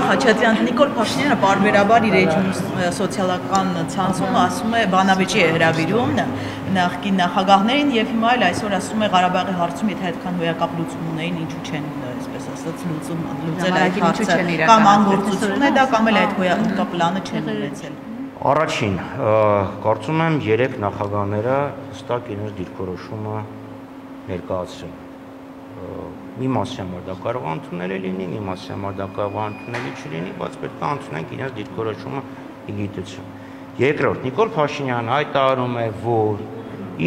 Խաչատրյան, Նիկոլ Փաշինյանը պարբերաբար իր էջում սոցիալական ցանցում ասում է բանավեճի է հրավիրում նախկին նախագահներին եւ հիմա էլ այսօր ասում է Ղարաբաղի հարցում եթե այդքան հոյակապ լուծում ունեին, ինչու չեն, այսպես ասած, լուծել այդ հարցը կամ անգործություն է դա կամ էլ այդ հոյակապ պլանը չեն ունեցել։ Առաջին, կարծում եմ 3 նախագահները հստակ իրենց դիրքորոշումը ներկայացրել։ Մի մասի համար դա կարող է ընդունելի լինի, մի մասի համար դա կարող է ընդունելի չլինի, բայց պետք է ընդունենք իրենց դիրքորոշումը իգիտություն։ Երկրորդ, Նիկոլ Փաշինյանը հայտարարում է, որ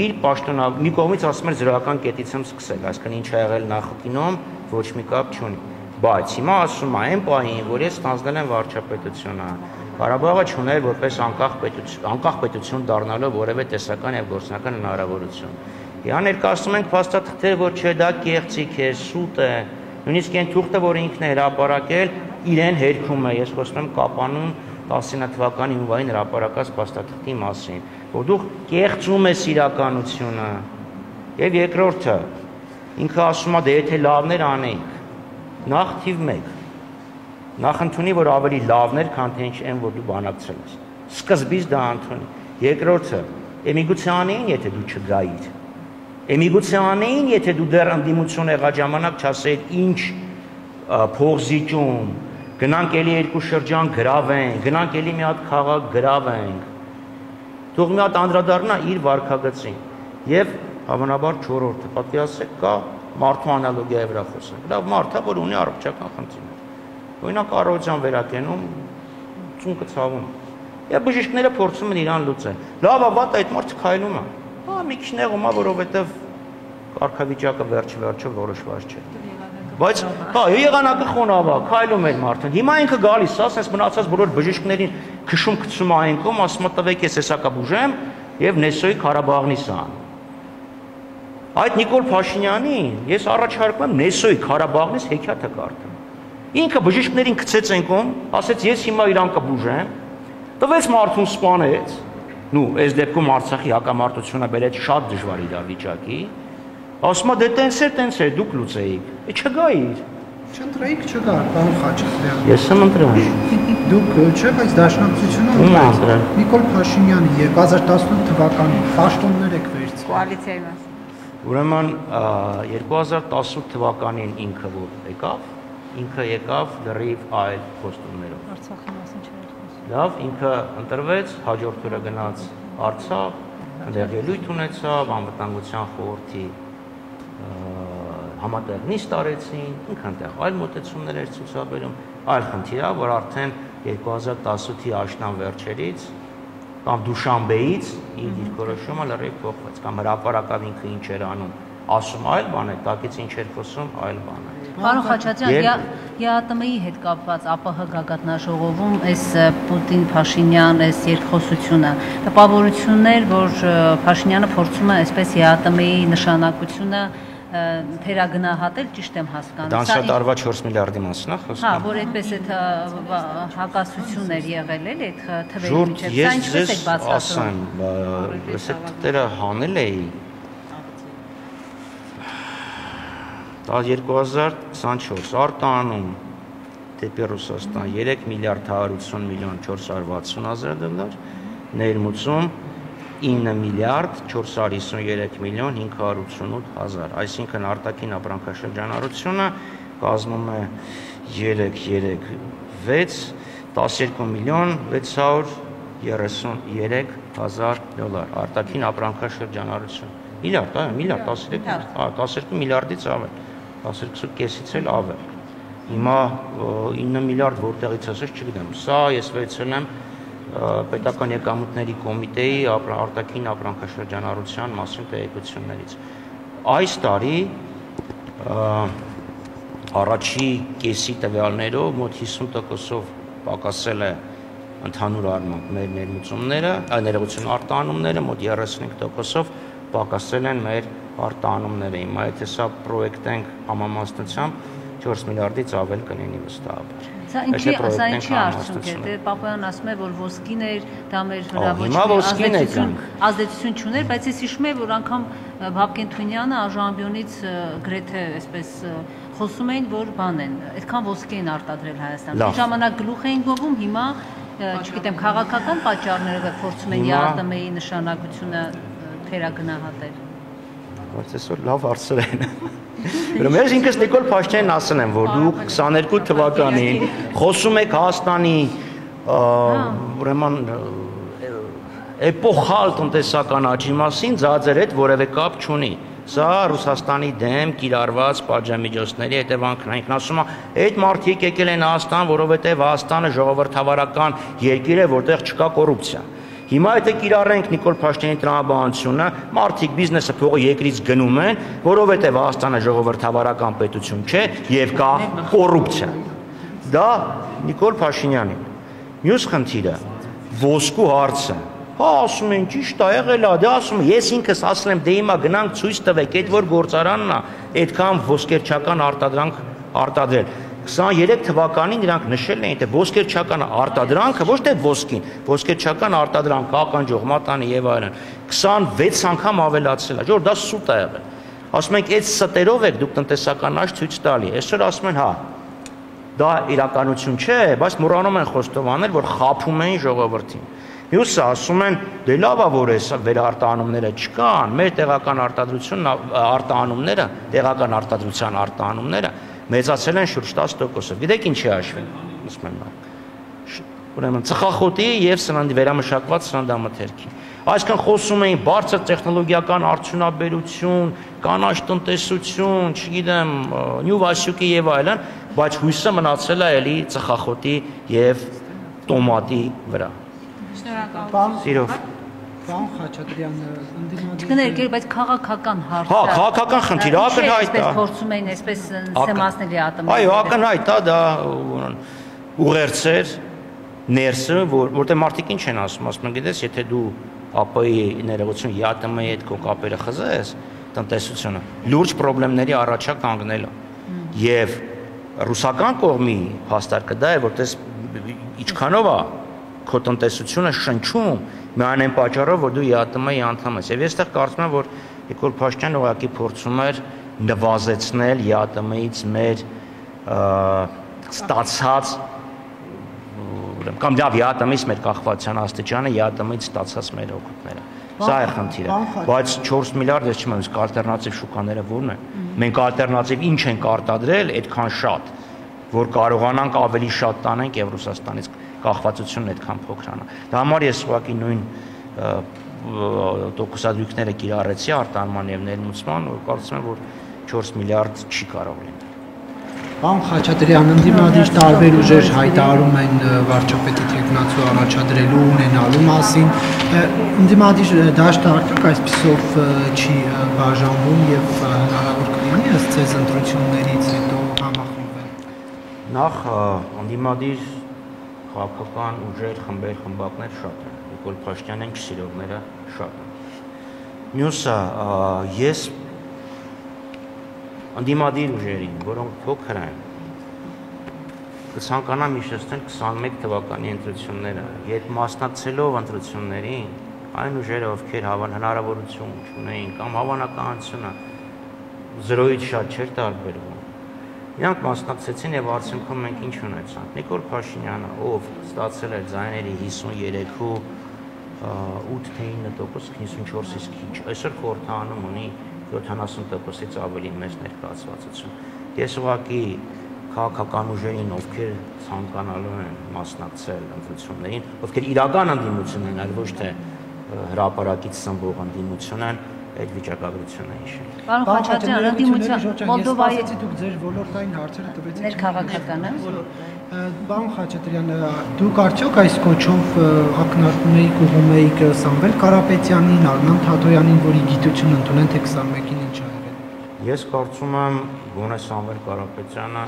իր պաշտոնավար մի կողմից ասում էր զրոյական կետից եմ սկսել, այսինքն ինչ ա եղել նախկինում, ոչ մի կապ չունի։ Բայց հիմա ասում է այն պահին, որ ես ստանձնել եմ վարչապետությունը, Ղարաբաղը չուներ որպես անկախ պետություն դառնալով որևէ տեսական եւ գործնական հնարավորություն։ Իհա ներկայացնում ենք փաստաթղթեր, որ չէ դա կեղծիք է, սուտ է, նույնիսկ այն թուղթը, որ ինքն է հրապարակել, իրեն հերքում է, ես խոսում եմ Կապանուն 19 թվականի հունվարին հրապարակած փաստաթղթի մասին, որ դու կեղծում ես իրականությունը։ Եվ երկրորդը, ինքը ասում է, դե եթե լավներ անենք, նախ թիվ 1 նախ ընդունի, որ ավելի լավներ, քան թե ինչ են, որ դու բանակցել ես։ Սկզբից դա ընդունի։ Երկրորդը, միգուցե անեին, եթե դու չգայիր։ Միգուցե անեին, եթե դու դեռ ընդդիմություն եղած ժամանակ չասեիր ինչ փողզիջում, գնանք էլի 2 շրջան գրավենք, գնանք էլի մի հատ քաղաք գրավենք։ Թող մի հատ անդրադառնա իր վարքագծին։ Եվ հավանաբար 4-րդը, պատկերացրեք, կա մարդու անալոգիայի վրա խոսենք։ Լավ մարդ է, որ ունի առողջական խնդիրներ։ Օրինակ առողջության վերակենում ծունկը ցավում։ Եվ բժիշկները փորձում են իրան լուծել։ Լավ, վատ այդ մարդը քայլում է։ Հա, մի քիչ նեղում է, որովհետև կարգավիճակը վերջ-վերջը որոշված չէ։ Բայց հա, եղանակը խոնավ է, քայլում է մարդը։ Հիմա ինքը գալիս, ասես մնացած բոլոր բժիշկներին քշում գցում է այն կողմ, ասում է տվեք ես հեսակա բուժեմ եւ Նեսոյի Ղարաբաղնի սան։ Այդ Նիկոլ Փաշինյանին ես առաջարկում եմ Նեսոյի Ղարաբաղնից հեքիաթը կարդալ։ Ինքը բժիշկներին գցեց այն կողմ, ասեց ես հիմա իրան կբուժեմ, տվեց մարդուն սպանեց, նու այս դեպքում Արցախի հակամարտությունը բերեց շատ դժվար իրավիճակի, ասում է դե տենց է, դուք լուծեիք, չգայիր։ Չընտրեիք չգար, պարոն Խաչատրյան։ Ես եմ ընտրել։ Դուք չէ, բայց Դաշնակցությունը ընտրել։ Նիկոլ Փաշինյանը 2018 թվականին պաշտոններ եք վերցրել։ Կոալիցիայի մաս։ Ուրեմն 2018 թվականին ինքը որ եկավ, ինքը եկավ լրիվ այլ խոստումներով։ Արցախի մասին չէր խոսում։ Լավ, ինքը ընտրվեց, հաջորդ օրը գնաց Արցախ, այնտեղ ելույթ ունեցավ, անվտանգության խորհրդի համատեղ նիստ արեցին, ինքը այնտեղ այլ մոտեցումներ էր ցուցաբերում, այլ խնդիր է, որ արդեն 2018-ի աշնան վերջերից կամ Դուշանբեից իր դիրքորոշումը լրիվ փոխվեց, կամ հրապարակավ ինքը ինչ էր անում, ասում այլ բան է, տակից ինչ էր խոսում այլ բան է։ Պարոն Խաչատրյան, ԵԱՏՄ-ի հետ կապված ԱՊՀ գագաթնաժողովում այս Պուտին-Փաշինյան այս երկխոսությունը տպավորություններ, որ Փաշինյանը փորձում է այսպես ԵԱՏՄ-ի նշանակությունը թերագնահատել, ճիշտ եմ հասկանում։ Դա շատ արվա 4 միլիարդի մասին է խոսքը։ Հա, որ այդպես այդ հակասություններ եղել էլ այդ թվերի միջև։ Ես ձեզ ասեմ, ես այդ տերը հանել էի 2024 արտանում դեպի Ռուսաստան 3 միլիարդ 180 միլիոն 460 հազար դոլար, ներմուծում 9 միլիարդ 453 միլիոն 588 հազար, այսինքն արտաքին ապրանքաշրջանառությունը կազմում է 336 12 միլիոն 633 հազար դոլար, արտաքին ապրանքաշրջանառություն, միլիարդ, միլիարդ 12 միլիարդից ավել, 12.5-ից էլ ավել, հիմա 9 միլիարդ որտեղից ասես չգիտեմ, սա ես վերցրել եմ պետական եկամուտների կոմիտեի արտաքին ապրանքաշրջանառության մասին տեղեկություններից։ Այս տարի առաջի կեսի տվյալներով մոտ 50%-ով պակասել է ընդհանուր առմամբ մեր ներմուծումները, ներողություն արտահանումները, մոտ 35%-ով պակասել են մեր արտահանումները։ Հիմա եթե սա պրոյեկտենք համամասնությամբ 4 միլիարդից ավել կլինի վստահաբար։ Սա ինչի արդյունք է, դե Պապոյանն ասում է, որ ոսկին էր, դա մեր վրա ոչ մի ազդեցություն չուներ, բայց ես հիշում եմ, որ անգամ Բաբկեն Թունյանը Աժամբյոնից գրեթե այսպես խոսում էին, որ բան են, այդքան ոսկի են արտադրել Հայաստանում։ Այդ ժամանակ գլուխ էին գովում, հիմա, չգիտեմ, քաղաքական պատճառներով փորձում են ԵԱՏՄ-ի նշանակությունը թերագնահատել։ Բայց այսօր լավ հարցեր են։ Ուրեմն ես ինքս Նիկոլ Փաշինյանին ասել եմ, որ դուք 22 թվականին խոսում եք Հայաստանի ուրեմն էպոխալ տնտեսական աճի մասին, ձեր հետ որևէ կապ չունի։ Սա Ռուսաստանի դեմ կիրառված պատժամիջոցների հետևանքն է։ Ինքն ասում է, այդ մարդիկ եկել են Հայաստան, որովհետև Հայաստանը ժողովրդավարական երկիր է, որտեղ չկա կոռուպցիա։ Հիմա եթե կիրառենք Նիկոլ Փաշինյանի տրամաբանությունը, մարդիկ բիզնեսը փողը երկրից գնում են, որովհետև Հայաստանը ժողովրդավարական պետություն չէ եւ կա կոռուպցիա։ Դա Նիկոլ Փաշինյանին։ Մյուս խնդիրը ոսկու հարցը։ Հա ասում են ճիշտ է եղել, դա ասում ես ինքս ասել եմ, դե հիմա գնանք ցույց տվեք, այդ որ գործարանն է, այդքան ոսկերչական արտադրանք արտադրել։ 23 թվականին նրանք նշել էին, թե ոսկերչական արտադրանքը, ոչ թե ոսկին, ոսկերչական արտադրանք, ականջող, մատանի եւ այլն, 26 անգամ ավելացել է, որ դա սուտ է եղել։ Ասում ենք, այդ ստերով եք դուք տնտեսական աճ ցույց տալի։ Այսօր ասում են, հա, դա իրականություն չէ, բայց մոռանում են խոստովանել, որ խաբում էին ժողովրդին։ Մյուսը ասում են, դե լավ է, որ այս վերարտահանումները չկան, մեր տեղական արտահանումները, տեղական արտադրության արտահանումները մեծացել են շուրջ 10%-ով։ Գիտեք ինչի հաշվին, ասում եմ նա։ Ուրեմն ծխախոտի եւ սննդի վերամշակված սննդամթերքի։ Այսինքն խոսում էին բարձր տեխնոլոգիական արդյունաբերություն, կանաչ տնտեսություն, չգիտեմ, նյութ եւ այլն, բայց հույսը մնացել է էլի ծխախոտի եւ տոմատի վրա։ Շնորհակալ։ Սիրով։ Պարոն Խաչատրյան, ընդդիմադիր Չկներկեր, բայց քաղաքական հարցը։ Հա, քաղաքական խնդիր, ակնհայտ է։ Այսպես փորձում էին, այսպես սեմասնել ԵԱՏՄ-ը։ Այո, ակնհայտ է, դա ուղերձեր, ներսը, որտեղ մարդիկ ինչ են ասում են, գիտես, եթե դու ԱՊ-ի ներողություն ԵԱՏՄ-ի հետ քո կապերը խզես, տնտեսությունը լուրջ խնդիրների առաջա կանգնել է։ Եվ ռուսական կողմի հաստարկը դա է, որտեղ ինչքանով է քո տնտեսությունը շնչում միայն այն պատճառով, որ դու ԵԱՏՄ-ի անդամ ես։ Եվ այստեղ կարծում եմ, որ Նիկոլ Փաշինյանը ուղղակի փորձում էր նվազեցնել ԵԱՏՄ-ից մեր ստացած կամ լավ ԵԱՏՄ-ից մեր կախվածության աստիճանը, ԵԱՏՄ-ից ստացած մեր օգուտները։ Սա է խնդիրը։ Բայց 4 միլիարդ ես չեմ ասում, ալտերնատիվ շուկաները ո՞րն են։ Մենք ալտերնատիվ ինչ ենք արտադրել այդքան շատ, որ կարողանանք ավելի շատ տանենք եւ Ռուսաստանից կախվածությունն այդքան փոքրանա։ Դա համար ես ուղղակի նույն տոկոսադրույքները կիրառեցի արտահանման եւ ներմուծման, որ կարծում եմ, որ 4 միլիարդ չի կարող լինել։ Պարոն Խաչատրյան, ընդդիմադիր տարբեր ուժեր հայտարարում են վարչապետի թեկնածու առաջադրելու ունենալու մասին։ Ընդդիմադիր դաշտը արդյոք այսպիսով չի բաժանվում եւ հնարավոր կլինի ըստ ձեզ ընտրություններից հետո համախմբվել։ Նախ ընդդիմադիր քաղաքական ուժեր, խմբեր, խմբակներ շատ են։ Նիկոլ Փաշինյանին չսիրողները շատ են։ Մյուսը ես ընդդիմադիր ուժերին, որոնք փոքր են, կցանկանամ հիշեցնել 21 թվականի ընտրությունները, երբ մասնակցելով ընտրություններին, այն ուժերը, ովքեր հնարավորություն չունեին կամ հավանականությունը 0-ից շատ չէր տարբերվում, իրանք մասնակցեցին եւ արդյունքում մենք ինչ ունեցանք։ Նիկոլ Փաշինյանը, ով ստացել էր ձայների 53-ու 8-9%, 54-ից քիչ, այսօր խորհրդանում ունի 70%-ից ավելի մեծ ներկայացվածություն։ Ես ուղղակի քաղաքական ուժերին, ովքեր ցանկանալու են մասնակցել ընտրություններին, ովքեր իրական ընդդիմություն են, այլ ոչ թե հրապարակից սնվող ընդդիմություն են, այդ վիճակագրությունը հիշել։ Պարոն Խաչատրյան, ընդդիմության Մոլդովայի դուք ձեր ոլորտային հարցերը տվեցիք ներքաղաքական է։ Պարոն Խաչատրյան, դուք արդյոք այս կոչով ակնարկում եք ուղղում եք Սամվել Կարապետյանին, Արման Թաթոյանին, որի գիտությունը ընդունեն, թե 21-ին ինչ ա եղել։ Ես կարծում եմ, գոնե Սամվել Կարապետյանը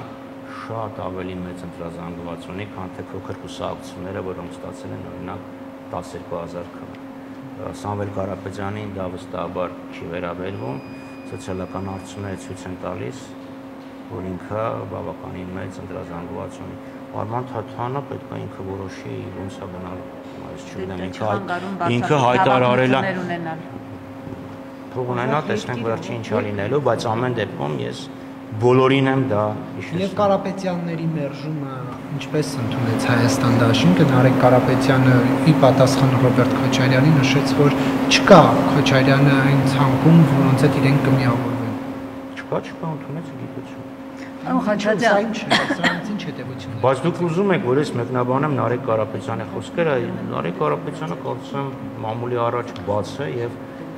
շատ ավելի մեծ ընտրազանգված ունի, քան թե փոքր կուսակցությունները, որոնք ստացել են օրինակ 12000 քվե։ Սամվել Կարապետյանին դա վստահաբար չի վերաբերվում, սոցիալական արդյունքները ցույց են տալիս, որ ինքը բավականին մեծ ընտրազանգված ունի։ Արման Թաթյանը պետք է ինքը որոշի ոնց է գնալ, այս չգիտեմ, ինքը հայտարարել է։ Թող ունենա, տեսնենք վերջին ինչա լինելու, բայց ամեն դեպքում ես բոլորին եմ դա Եվ Կարապետյանների մերժումը ինչպես ընդունեց Հայաստան դաշինքը, Նարեկ Կարապետյանը ի պատասխան Ռոբերտ Քոչարյանի նշեց, որ չկա Քոչարյանը այն ցանկում, որոնց հետ իրենք կմիավորվեն։ Չկա, ընդունեց գիտություն։ Խաչատրյան, սրանց ինչ հետևություններ։ Բայց դուք ուզում եք, որ ես մեկնաբանեմ Նարեկ Կարապետյանի խոսքերը, Նարեկ Կարապետյանը կարծում եմ մամուլի առաջ բաց է եւ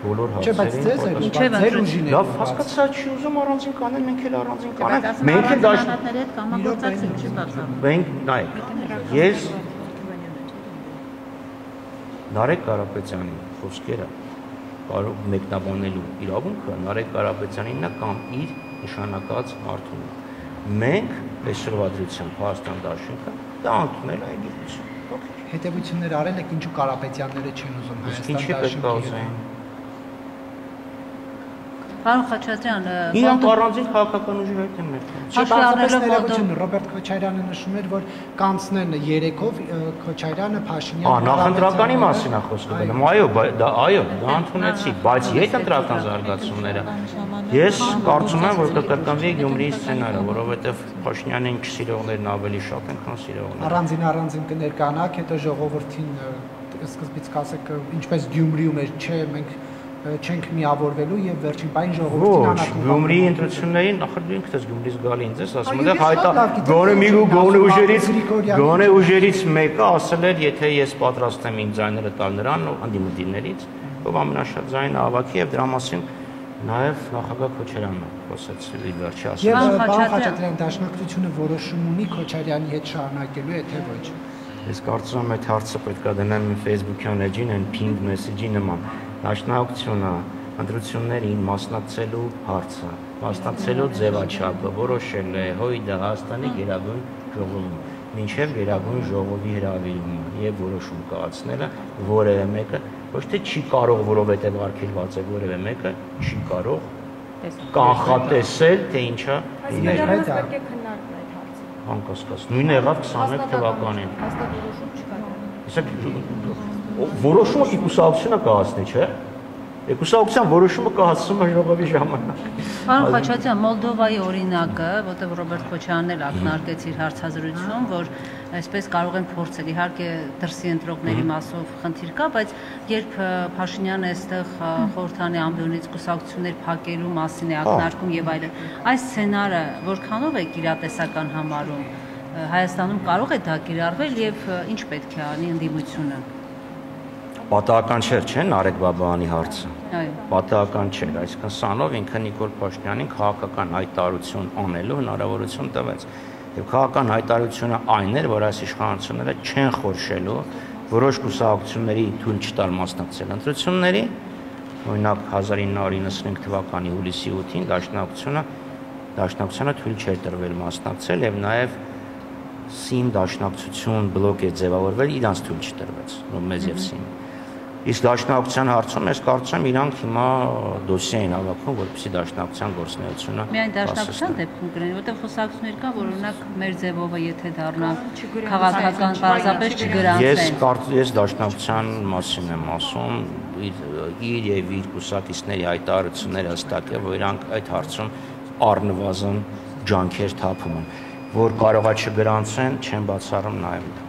բոլոր հարցերին լավ հասկացա, չի ուզում առանձին կանեն, մենք էլ առանձին կանենք։ Մենք էլ դաշնատների հետ կամավորվածություն չի բացառում։ Մենք նայեք, ես Նարեկ Կարապետյանի խոսքերը կարող մեկնաբանելու իրավունքը Նարեկ Կարապետյանինն է կամ իր նշանակած մարդուն։ Մենք այսօրվա դրությամբ Հայաստան դաշինքը դա ընդունել է գիտություն։ Հետևություններ արել եք, ինչու Կարապետյանները չեն ուզում Հայաստան դաշինքը։ Պարոն Խաչատրյան, իրանք առանձին քաղաքական ուժի հետ են ներկայացնում։ Ռոբերտ Քոչարյանը նշում էր, որ կանցնեն 3-ով Քոչարյանը Փաշինյանը։ Նախընտրականի մասին է խոսքը գնում։ Այո, դա ընդունեցի, բայց յետընտրական զարգացումները ես կարծում եմ, որ կկրկնվի Գյումրիի սցենարը, որովհետև Փաշինյանին չսիրողներն ավելի շատ են, քան սիրողները։ Առանձին կներկանաք, հետո ժողովրդին սկզբից կասեք, ինչպես Գյումրիում էր, չէ, մենք չենք միավորվելու եւ վերջին բան ժողովրդին անակում։ Գյումրիի ընտրություններին նախ ինքդ ես Գյումրիս գալի ինձ ես ասում եմ, հայտա գոնե ուժերից մեկը ասել էր, եթե ես պատրաստ եմ իմ ձայները տալ նրան անդիմադիրներից, ով ամենաշատ ձայնը ավակի եւ դրա մասին նաեւ նախագահ Քոչարյանն խոսեց իր վերջի ասում։ Եվ պարոն Խաչատրյան, դաշնակցությունը որոշում ունի Քոչարյանի հետ շարունակելու, եթե ոչ։ Ես կարծում եմ, այդ հարցը պետք է դնեմ Facebook-յան էջին, այն ping message-ի նման։ Դաշնակցությունը ընտրություններին մասնակցելու հարցը, մասնակցելու ձևաչափը որոշել է ՀՅԴ Հայաստանի Գերագույն ժողովում, մինչև Գերագույն ժողովի հրավիրումը եւ որոշում կայացնելը որևէ մեկը ոչ թե չի կարող, որովհետեւ արգելված է որևէ մեկը չի կարող կանխատեսել, թե ինչա լինել։ Պետք է քննարկել այդ հարցը։ Անկասկած։ Նույնը եղավ 21 թվականին։ Հաստատ որոշում չկա։ Իսկ որոշումը կուսակցությունը կայացնի, չէ՞։ Կուսակցության որոշումը կայացնում է ժողովի ժամանակ։ Պարոն Խաչատրյան, Մոլդովայի օրինակը, որտեղ Ռոբերտ Քոչարյանն էլ ակնարկեց իր հարցազրույցում, որ այսպես կարող են փորձել, իհարկե դրսի ընտրողների մասով խնդիր կա, բայց երբ Փաշինյանը այստեղ խորհրդանի ամբիոնից կուսակցություններ փակելու մասին է ակնարկում եւ այլն, այս սցենարը որքանով է իրատեսական համարում, Հայաստանում կարող է դա կիրառվել եւ ինչ պետք է անի ընդդիմությունը։ Պատահական չէ, Նարեկ Բաբայանի հարցը։ Այո։ Պատահական չէ, այսինքն սանով ինքը Նիկոլ Փաշինյանին քաղաքական հայտարարություն անելու հնարավորություն տվեց։ Եվ քաղաքական հայտարարությունը այն էր, որ այս իշխանությունները չեն խորշելու որոշ կուսակցությունների թույլ չտալ մասնակցել ընտրությունների, օրինակ 1995 թվականի հուլիսի 8-ին դաշնակցությունը թույլ չէր տրվել մասնակցել եւ նաեւ ՍԻՄ դաշնակցություն բլոկ է ձևավորվել, իրանց թույլ չտրվեց, մեզ եւ ՍԻՄ։ Իսկ դաշնակցության հարցում ես կարծում եմ իրանք հիմա դոսիե են հավաքում, որպեսզի դաշնակցության գործունեությունը միայն դաշնակցության դեպքում կլինի, որտեղ խոսակցություններ կան, որ օրինակ մեր ձևովը եթե դառնա քաղաքական պարզապես չգրանցեն։ Ես դաշնակցության մասին եմ ասում, իր եւ իր կուսակիցների հայտարարությունները հստակ է, որ իրանք այդ հարցում առնվազն ջանքեր թափում են, որ կարողա չգրանցեն, չեն բացառում նաեւ։